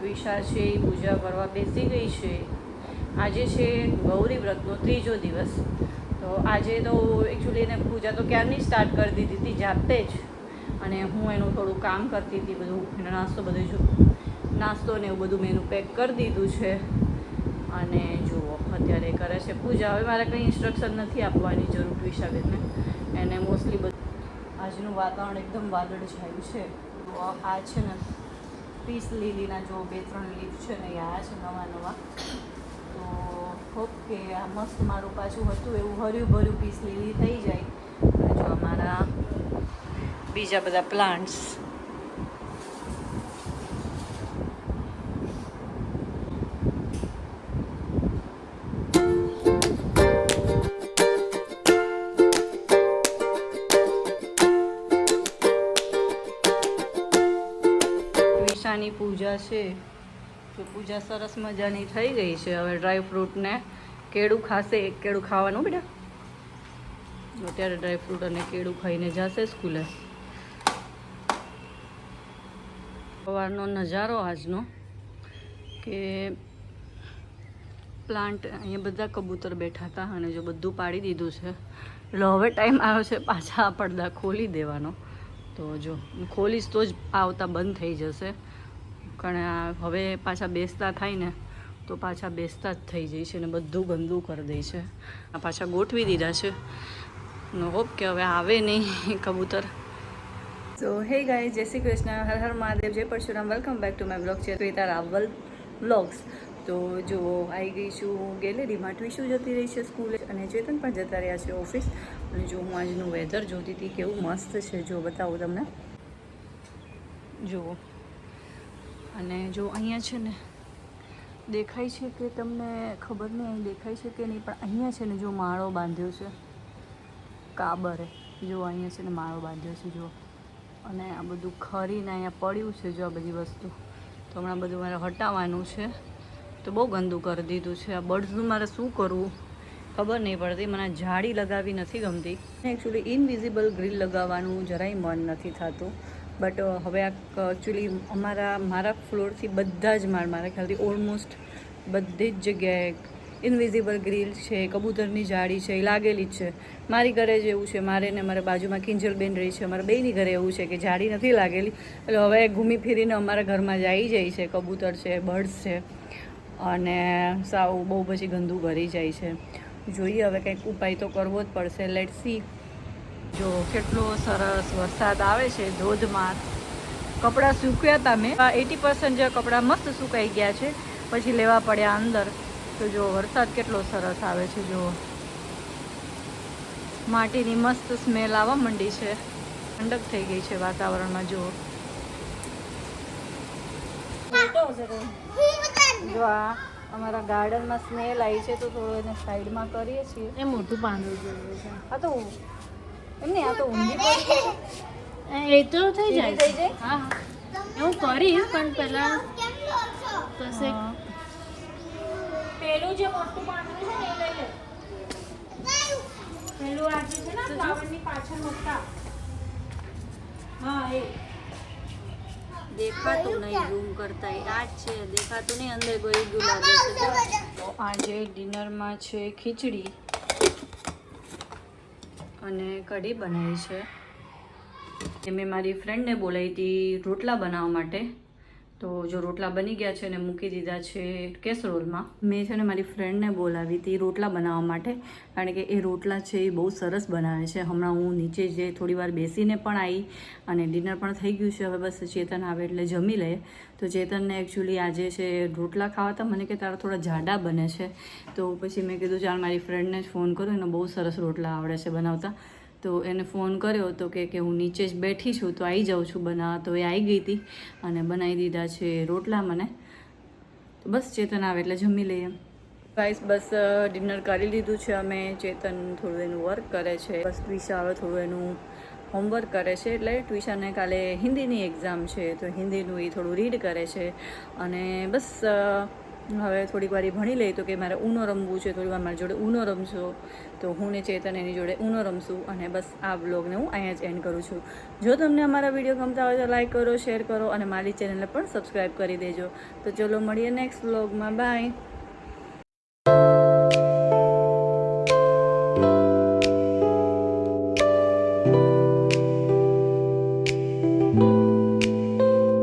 ટ્વિશા છે એ પૂજા કરવા બેસી ગઈ છે. આજે છે ગૌરી વ્રતનો 3જો દિવસ. તો આજે તો એકચ્યુઅલી એને પૂજા તો ક્યારની સ્ટાર્ટ કરી દીધી હતી જાતે જ, અને હું એનું થોડું કામ કરતી હતી, બધું એનો નાસ્તો ને એવું બધું મેં એનું પેક કરી દીધું છે. અને જુઓ અત્યારે કરે છે પૂજા. હવે મારે કંઈ ઇન્સ્ટ્રક્શન નથી આપવાની જરૂર ટ્વિશાબેનને, એને મોસ્ટલી બધું. આજનું વાતાવરણ એકદમ વાદળછાયું છે. તો આ છે ને પીસ લીલીના જો 2-3 લીફ છે ને એ આ છે નવા. તો હોપ કે આ મસ્ત મારું પાછું હતું એવું હર્યું ભર્યું પીસ લીલી થઈ જાય. અને જો અમારા બીજા બધા પ્લાન્ટ્સ. ટ્વિશાની પૂજા છે, તો પૂજા સરસ મજાની થઈ ગઈ છે. હવે ડ્રાય ફ્રૂટને કેળું ખાશે. એક કેળું ખાવાનું બેટા. અત્યારે ડ્રાય ફ્રૂટ અને કેળું ખાઈને જશે સ્કૂલે. સવારનો નજારો આજનો કે પ્લાન્ટ અહીંયા બધા કબૂતર બેઠા હતા અને જો બધું પાડી દીધું છે. એટલે હવે ટાઈમ આવ્યો છે પાછા આ પડદા ખોલી દેવાનો. તો જો ખોલીશ તો જ આવતા બંધ થઈ જશે, કારણ હવે પાછા બેસતા થાય ને તો પાછા બેસતા જ થઈ જાય છે ને બધું ગંદુ કરી દે છે. આ પાછા ગોઠવી દીધા છે. નો હોપ કે હવે આવે નહીં કબૂતર. તો હે ગાઈસ, જય શ્રી કૃષ્ણ, હર હર મહાદેવ, જય Parshuram. Welcome back to my blog છે શ્વેતા રાવલ વ્લોગ્સ. તો જુઓ આવી ગઈ છું ગેલેરીમાં. ટ્વિશુ જતી રહી છે સ્કૂલે અને ચેતન પણ જતા રહ્યા છે ઓફિસ. અને જો હું આજનું વેધર જોતી હતી કેવું મસ્ત છે, જો બતાવું તમને. જુઓ, અને જો અહીંયા છે ને દેખાય છે કે તમને ખબર નહીં અહીં દેખાય છે કે નહીં, પણ અહીંયા છે ને જો માળો બાંધ્યો છે કાબરે. જો અહીંયા છે ને માળો બાંધ્યો છે જુઓ. અને આ બધું ખરીને અહીંયા પડ્યું છે જો આ બધી વસ્તુ. તો હમણાં બધું મારે હટાવવાનું છે. તો બહુ ગંદુ કરી દીધું છે. આ બર્ડ્સનું મારે શું કરવું ખબર નહીં પડતી. મને જાળી લગાવી નથી ગમતી. એકચ્યુઅલી ઇનવિઝિબલ ગ્રીલ લગાવવાનું જરાય મન નથી થતું. બટ હવે આ એકચ્યુઅલી મારા ફ્લોરથી બધા જ મારા ખ્યાલથી ઓલમોસ્ટ બધી જ જગ્યાએ ઇનવિઝિબલ ગ્રીલ છે, કબૂતરની જાળી છે, એ લાગેલી જ છે. મારી ઘરે જ એવું છે, મારે ને મારા બાજુમાં કિંજલબેન રહી છે, અમારા બેયની ઘરે એવું છે કે જાળી નથી લાગેલી. એટલે હવે ઘૂમી ફીરીને અમારા ઘરમાં જ આવી જાય છે કબૂતર છે, બર્ડ્સ છે, અને સાવ બહુ પછી ગંદુ કરી જાય છે. જોઈએ હવે કંઈક ઉપાય તો કરવો જ પડશે. Let's see. જો કેટલો સરસ વરસાદ આવે છે, ધોધમાર. કપડાં સૂક્યા હતા મેં 80% જે કપડાં મસ્ત સુકાઈ ગયા છે, પછી લેવા પડ્યા અંદર. તો જો વરસાદ કેટલો સરસ આવે છે. જો માટીની મસ્ત સ્મેલ આવવા માંડી છે, ઠંડક થઈ ગઈ છે વાતાવરણમાં. જો જો આ અમારા ગાર્ડનમાં સ્મેલ આવી છે, તો થોડું એને સાઈડમાં કરીએ છીએ. એ મોટું પાંદડું જોયું છે. આ તો એમને આ તો ઊંધી પડી છે. એ તો થઈ જાય. હા એવું કરીશ, પણ પહેલા પછી પેલું જે મોટું પાંદડું છે ને એ લઈ લે. પેલું આ જે છે ને ફ્લાવરની પાછળ મોટા. હા એ દેખાતું નહીં, ઝૂમ કરતા આ જ છે. દેખાતું નહીં, અંદર ગોઈ ગયું લાગે છે. તો આજે ડિનરમાં છે ખીચડી અને કઢી બનાવી છે. મેં મારી ફ્રેન્ડને બોલાવી હતી રોટલા બનાવવા માટે. તો જો રોટલા બની ગયા છે ને મૂકી દીધા છે કેસરોલમાં. મેં છે ને મારી ફ્રેન્ડને બોલાવી હતી રોટલા બનાવવા માટે, કારણ કે એ રોટલા છે એ બહુ સરસ બનાવે છે. હમણાં હું નીચે જે થોડી વાર બેસીને પણ આવી અને ડિનર પણ થઈ ગયું છે. હવે બસ ચેતન આવે એટલે જમી લે. તો ચેતનને એકચ્યુઅલી આજે છે રોટલા ખાવા હતા. મને કે તારા થોડા જાડા બને છે. તો પછી મેં કીધું ચાલ મારી ફ્રેન્ડને જ ફોન કરું, એને બહુ સરસ રોટલા આવડે છે બનાવતા. તો એને ફોન કર્યો તો કે હું નીચે જ બેઠી છું, તો આવી જાઉં છું બનાવવા. તો એ આવી ગઈ હતી અને બનાવી દીધા છે રોટલા મને. તો બસ ચેતન આવે એટલે જમી લઈએ. ગાઈસ બસ ડિનર કરી લીધું છે અમે. ચેતન થોડું એનું વર્ક કરે છે. બસ ટ્વિશા હવે થોડું એનું હોમવર્ક કરે છે. એટલે ટ્વિશાને કાલે હિન્દીની એક્ઝામ છે, તો હિન્દીનું એ થોડું રીડ કરે છે. અને બસ હવે થોડીક વાર ભણી લે તો કે મારે ઊનો રમવું છે, થોડી વાર મારી જોડે ઊનો રમશો. તો હું ને ચેતન એની જોડે ઊનો રમશું. અને બસ આ વ્લોગને હું અહીંયા જ એન્ડ કરું છું. જો તમને અમારા વિડીયો ગમતા હોય તો લાઈક કરો, શેર કરો અને મારી ચેનલને પણ સબસ્ક્રાઈબ કરી દેજો. તો ચલો મળીએ નેક્સ્ટ વ્લોગમાં. બાય.